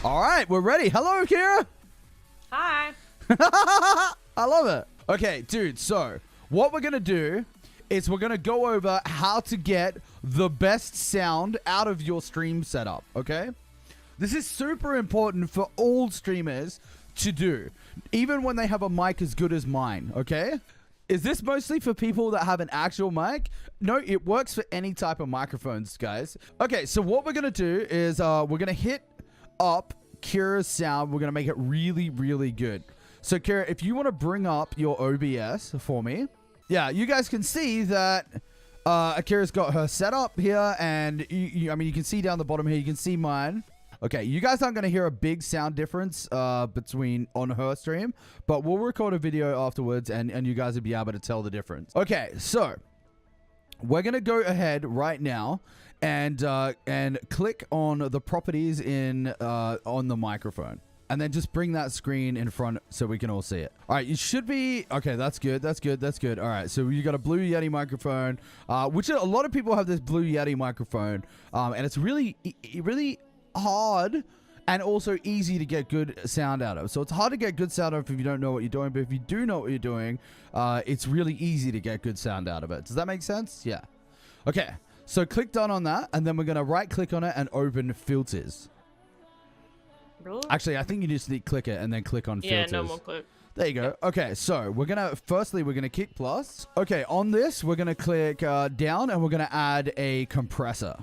All right, we're ready. Hello, Kira. Hi. I love it. Okay, dude, so what we're going to do is we're going to go over how to get the best sound out of your stream setup, okay? This is super important for all streamers to do, even when they have a mic as good as mine, okay? Is this mostly for people that have an actual mic? No, it works for any type of microphones, guys. Okay, so what we're going to do is we're going to hit up Kira's sound. We're going to make it really, really good. So, Kira, if you want to bring up your OBS for me. Yeah, you guys can see that Akira's got her setup here, and I mean, you can see down the bottom here, you can see mine. Okay, you guys aren't going to hear a big sound difference between on her stream, but we'll record a video afterwards, and you guys will be able to tell the difference. Okay, so we're going to go ahead right now and click on the properties in on the microphone. And then just bring that screen in front so we can all see it. All right, you should be... Okay, that's good. That's good. That's good. All right, so you got a Blue Yeti microphone, which a lot of people have this Blue Yeti microphone. And it's really hard and also easy to get good sound out of. So it's hard to get good sound out of if you don't know what you're doing. But if you do know what you're doing, it's really easy to get good sound out of it. Does that make sense? Yeah. Okay, so click done on that. And then we're going to right-click on it and open filters. Really? Actually, I think you just need to click it and then click on filters. Yeah, no more click. There you go. Okay, so we're going to, firstly, we're going to click plus. Okay, on this, we're going to click down and we're going to add a compressor.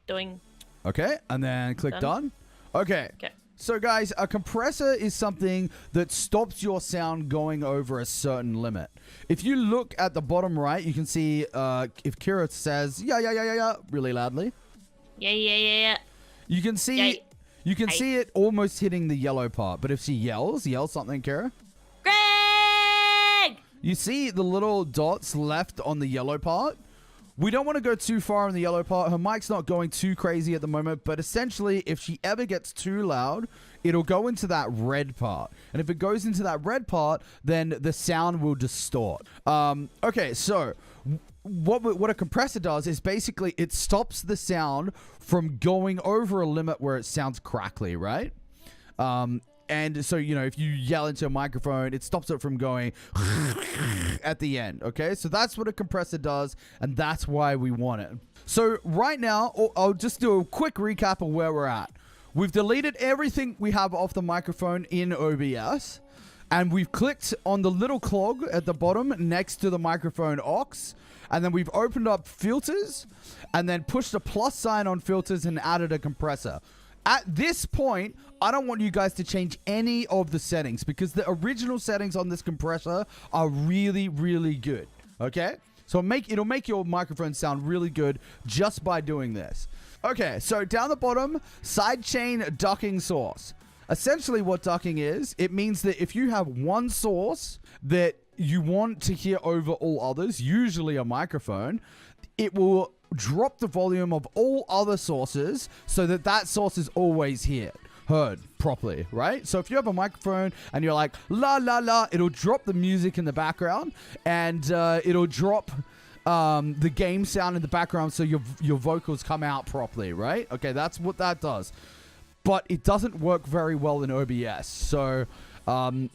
Doing. Okay, and then click done. Okay. Okay. So, guys, a compressor is something that stops your sound going over a certain limit. If you look at the bottom right, you can see if Kira says, yeah, really loudly. Yeah. You can see... You can see it almost hitting the yellow part, but if she yell something, Kara. Greg! You see the little dots left on the yellow part? We don't want to go too far on the yellow part. Her mic's not going too crazy at the moment, but essentially, if she ever gets too loud, it'll go into that red part. And if it goes into that red part, then the sound will distort. Okay, so... What a compressor does is basically it stops the sound from going over a limit where it sounds crackly, right? And so, you know, if you yell into a microphone, it stops it from going at the end, okay? So that's what a compressor does, and that's why we want it. So right now, I'll just do a quick recap of where we're at. We've deleted everything we have off the microphone in OBS, and we've clicked on the little clog at the bottom next to the microphone aux. And then we've opened up filters and then pushed a plus sign on filters and added a compressor. At this point, I don't want you guys to change any of the settings because the original settings on this compressor are really, really good. Okay? So it'll make your microphone sound really good just by doing this. Okay, so down the bottom, sidechain ducking source. Essentially what ducking is, it means that if you have one source that you want to hear over all others, usually a microphone, it will drop the volume of all other sources so that that source is always heard properly, right? So if you have a microphone and you're like, la, la, la, it'll drop the music in the background and it'll drop the game sound in the background so your vocals come out properly, right? Okay, that's what that does. But it doesn't work very well in OBS. So...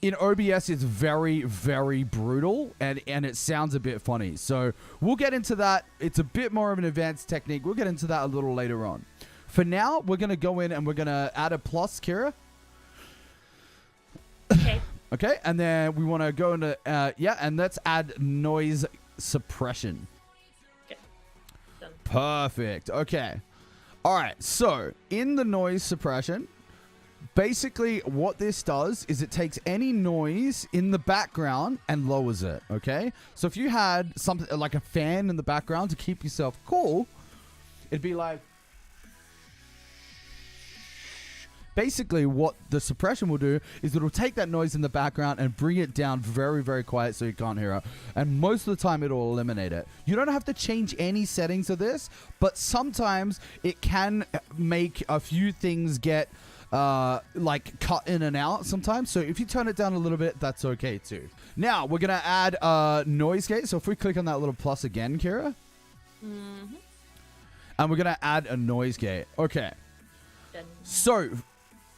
in OBS, it's very, very brutal, and it sounds a bit funny. So we'll get into that. It's a bit more of an advanced technique. We'll get into that a little later on. For now, we're going to go in and we're going to add a plus, Kira. Okay. Okay, and then we want to go into, and let's add noise suppression. Okay. Done. Perfect. Okay. All right, so in the noise suppression... Basically, what this does is it takes any noise in the background and lowers it, okay? So if you had something like a fan in the background to keep yourself cool, it'd be like... Basically, what the suppression will do is it'll take that noise in the background and bring it down very, very quiet so you can't hear it. And most of the time, it'll eliminate it. You don't have to change any settings of this, but sometimes it can make a few things get... like cut in and out sometimes. So if you turn it down a little bit, that's okay too. Now we're gonna add a noise gate. So if we click on that little plus again, Kira, and we're gonna add a noise gate. Okay. Done. So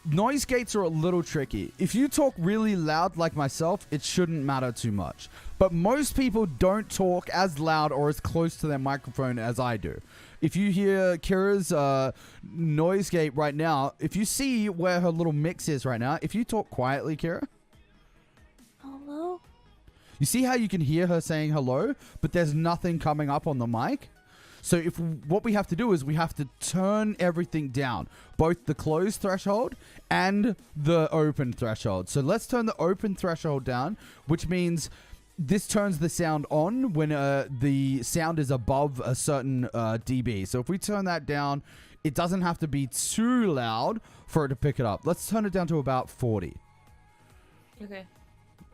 noise gates are a little tricky. If you talk really loud like myself, it shouldn't matter too much. But most people don't talk as loud or as close to their microphone as I do. If you hear Kira's noise gate right now, if you see where her little mix is right now, if you talk quietly, Kira. Hello? You see how you can hear her saying hello, but there's nothing coming up on the mic? So what we have to do is we have to turn everything down, both the closed threshold and the open threshold. So let's turn the open threshold down, which means this turns the sound on when the sound is above a certain dB. So if we turn that down, it doesn't have to be too loud for it to pick it up. Let's turn it down to about 40. Okay.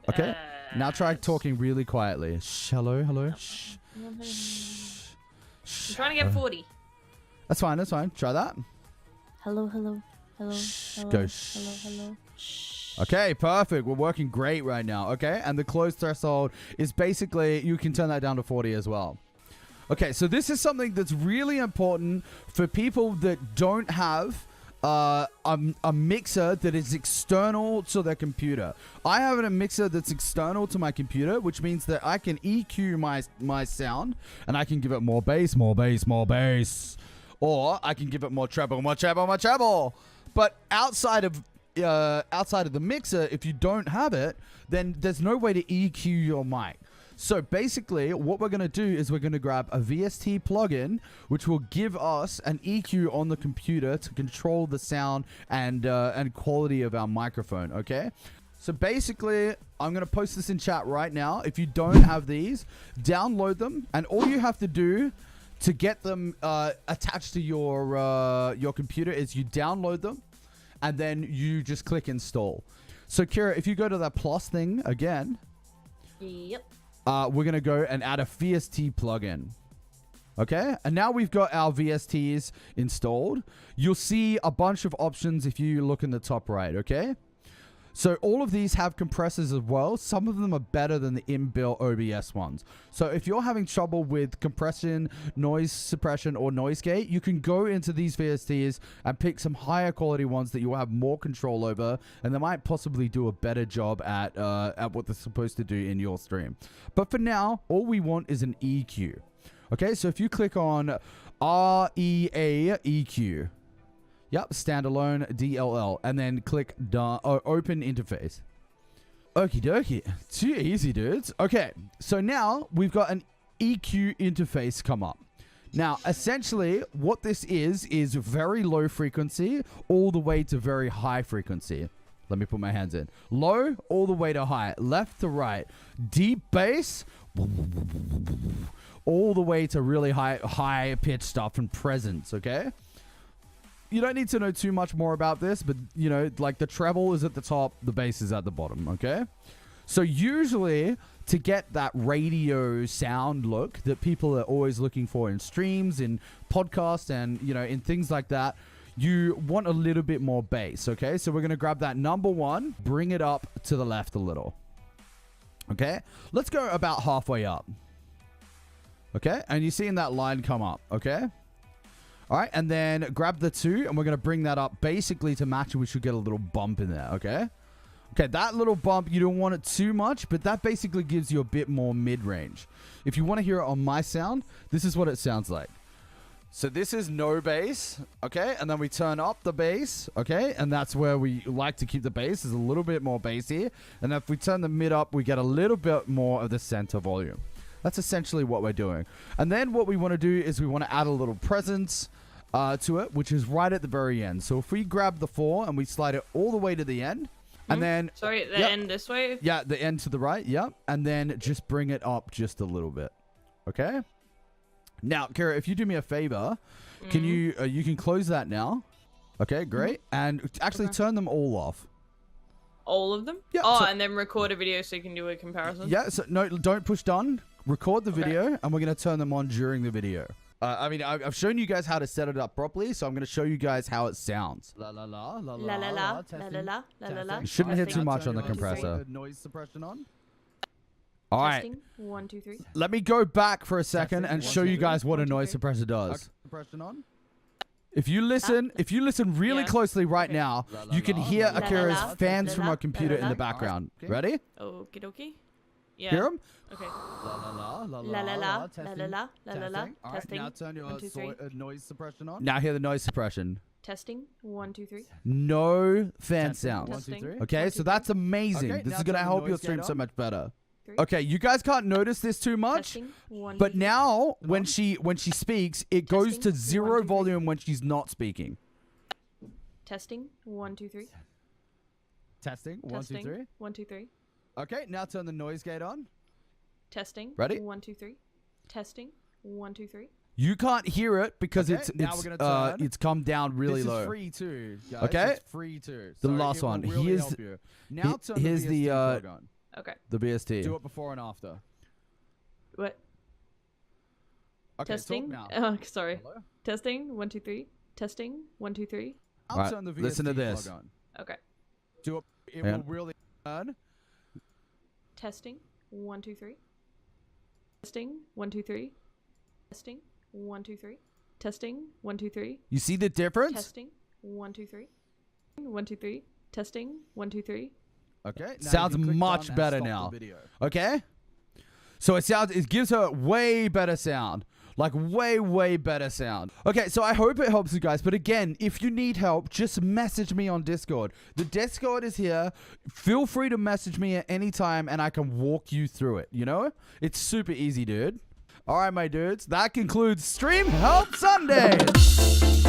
Okay. Now try talking really quietly. Shh, hello, hello. Shh. I'm trying to get 40. That's fine. That's fine. Try that. Hello, hello, hello, Shh. hello, Go. Shh. hello, hello. Shh. Okay, perfect. We're working great right now. Okay, and the closed threshold is basically, you can turn that down to 40 as well. Okay, so this is something that's really important for people that don't have a mixer that is external to their computer. I have a mixer that's external to my computer, which means that I can EQ my sound, and I can give it more bass, more bass, more bass, or I can give it more treble, more treble, more treble. But outside of the mixer, if you don't have it, then there's no way to EQ your mic. So basically, what we're going to do is we're going to grab a VST plugin, which will give us an EQ on the computer to control the sound and quality of our microphone, okay? So basically, I'm going to post this in chat right now. If you don't have these, download them, and all you have to do to get them attached to your computer is you download them, and then you just click install. So Kira, if you go to that plus thing again, Yep. we're going to go and add a VST plugin. Okay, and now we've got our VSTs installed. You'll see a bunch of options if you look in the top right, okay? So all of these have compressors as well. Some of them are better than the inbuilt OBS ones. So if you're having trouble with compression, noise suppression, or noise gate, you can go into these VSTs and pick some higher quality ones that you'll have more control over, and they might possibly do a better job at what they're supposed to do in your stream. But for now, all we want is an EQ. Okay, so if you click on REA EQ, yep, standalone DLL, and then click open interface. Okie dokie. Too easy, dudes. Okay, so now we've got an EQ interface come up. Now, essentially, what this is very low frequency all the way to very high frequency. Let me put my hands in. Low all the way to high. Left to right. Deep bass. All the way to really high pitch stuff and presence, okay? You don't need to know too much more about this, but, you know, like the treble is at the top, the bass is at the bottom, okay? So usually, to get that radio sound look that people are always looking for in streams, in podcasts, and, you know, in things like that, you want a little bit more bass, okay? So we're going to grab that number one, bring it up to the left a little, okay? Let's go about halfway up, okay? And you're seeing that line come up, okay? All right, and then grab the 2, and we're going to bring that up basically to match it. We should get a little bump in there, okay? Okay, that little bump, you don't want it too much, but that basically gives you a bit more mid-range. If you want to hear it on my sound, this is what it sounds like. So this is no bass, okay? And then we turn up the bass, okay? And that's where we like to keep the bass. There's a little bit more bass here. And if we turn the mid up, we get a little bit more of the center volume. That's essentially what we're doing. And then what we want to do is we want to add a little presence to it, which is right at the very end. So if we grab the 4 and we slide it all the way to the end, and then... Sorry, the end this way? Yeah, the end to the right, yep. And then just bring it up just a little bit, okay? Now, Kira, if you do me a favor, can you can close that now? Okay, great. And actually turn them all off. All of them? Yeah. Oh, So, and then record a video so you can do a comparison? yeah, so no, don't push done. Record the video, and we're going to turn them on during the video. I mean, I've shown you guys how to set it up properly, so I'm going to show you guys how it sounds. La la la, la La la la, la testing, la la, la la la. You shouldn't hit Testing. too much on the One, two, three. compressor. Noise suppression on. All right. Testing. 1, 2, 3. Let me go back for a second and Testing. show One, you two, guys three. what a 1, 2, noise 3. suppressor does. Suppression on. If you listen really Yeah. closely right Okay. now, you can hear la, Akira's la, fans la, from la, her computer la, in the la. background. Okay. Ready? Okie dokie. Yeah. Hear them? Okay. La la la la La la la la testing, la la la la la. testing. All right, Testing. now turn your 1, 2, 3. noise suppression on. Now hear the noise suppression. Testing. 1, 2, 3. No fan Testing. sound. 1, 2, Testing. 3. Okay, 1, so 2, that's amazing. Okay, This now is going to turn the help your noise stream gate so on. much better. 3. Okay, you guys can't notice this too much, Testing. 1, but 2, 3. now when she speaks, it goes to Testing. 0 1, 2, 3. volume when she's not speaking. Testing. 1, 2, 3. Testing. 1, 2, Testing. 3. 1, 2, 3. Okay, now turn the noise gate on. Testing. Ready? 1, 2, 3. Testing. 1, 2, 3. You can't hear it because Okay, now we're gonna turn. it's come down really this low. is free too, guys. Okay. It's free too. The So last it will one. really Here's- help you. Now turn here's the the, VST plug on. Okay. The BST. Do it before and after. What? Okay, Testing. talk now. Sorry. Hello? Testing. 1, 2, 3. Testing. 1, 2, 3. I'll Alright, turn the VST listen to plug this. on. Okay. Do it. It Yeah. will really turn. Testing. 1, 2, 3. Testing. 1, 2, 3. Testing. 1, 2, 3. Testing. 1, 2, 3. You see the difference? Testing. 1, 2, 3. 1, 2, 3. Testing. 1, 2, 3. Okay. now you Sounds can click much done and better stop the now. video. Okay? So it gives her way better sound. Like way better sound. Okay, so I hope it helps you guys. But again, if you need help, just message me on Discord. The Discord is here. Feel free to message me at any time and I can walk you through it, you know? It's super easy, dude. All right, my dudes. That concludes Stream Help Sundays.